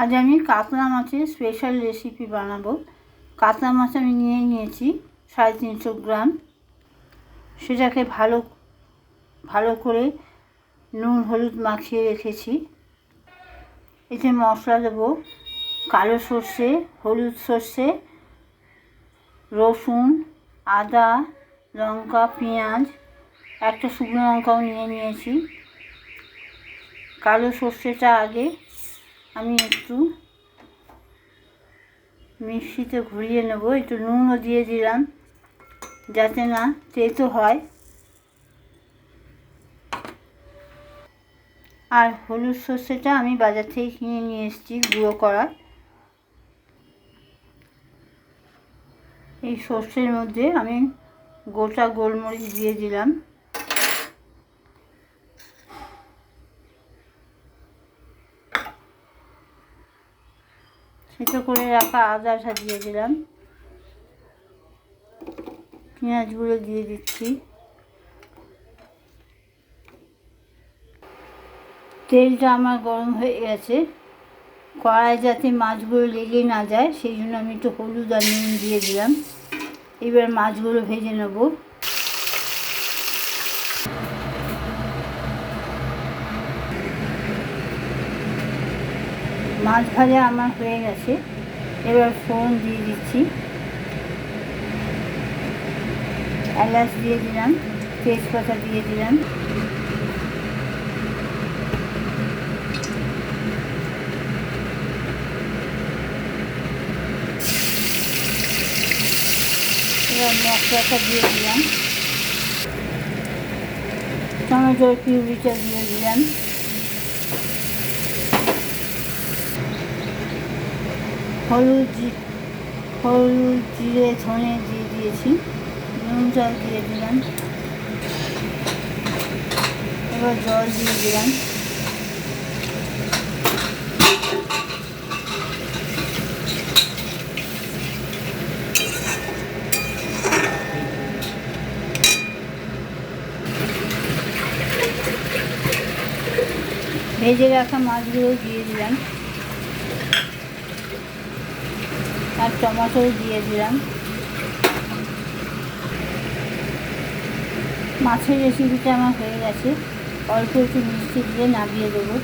আজ আমি কাতলা মাছের স্পেশাল রেসিপি বানাবো। কাতলা মাছ আমি নিয়েছি 350 গ্রাম। সেটাকে ভালো করে নুন হলুদ মাখিয়ে রেখেছি। এতে মশলা দেবো কালো সর্ষে, হলুদ সর্ষে, রসুন, আদা, লঙ্কা, পেঁয়াজ, একটা শুকনো লঙ্কাও নিয়েছি। কালো সর্ষেটা আগে আমি একটু মিক্সিতে ঘুরিয়ে নেব। একটু নুনও দিয়ে দিলাম যাতে না তেতো হয়। আর হলুদ সর্ষেটা আমি বাজার থেকে কিনে নিয়ে এসেছি গুঁড়ো করা। এই সর্ষের মধ্যে আমি গোটা গোলমরিচ দিয়ে দিলাম। সেটা করে রাখা আদাটা দিয়ে দিলাম। পেঁয়াজগুলো দিয়ে দিচ্ছি। তেলটা আমার গরম হয়ে গেছে। কড়াই যাতে মাছগুলো লেগে না যায় সেই জন্য আমি একটু হলুদ আর নুন দিয়ে দিলাম। এবার মাছগুলো ভেজে নেব। মাছ ভাজা আমার হয়ে গেছে। এবার ফোড়ন দিয়ে দিচ্ছি। এলাচ দিয়ে দিলাম, তেজপাতা দিয়ে দিলাম। এবার মশলাটা দিয়ে দিলাম। টমেটোর পিউরিটা দিয়ে দিলাম। হলুদ জিরে ধনে দিয়ে দিয়েছি। নুনটা দিয়ে দিলাম। এবার জল দিয়ে দিলাম। ভেজে রাখা মাছগুলো দিয়ে দিলাম আর টমেটো দিয়ে দিলাম। মাছের রেসিপিটা আমার হয়ে গেছে। অল্প একটু মিষ্টি দিয়ে নামিয়ে দেবো।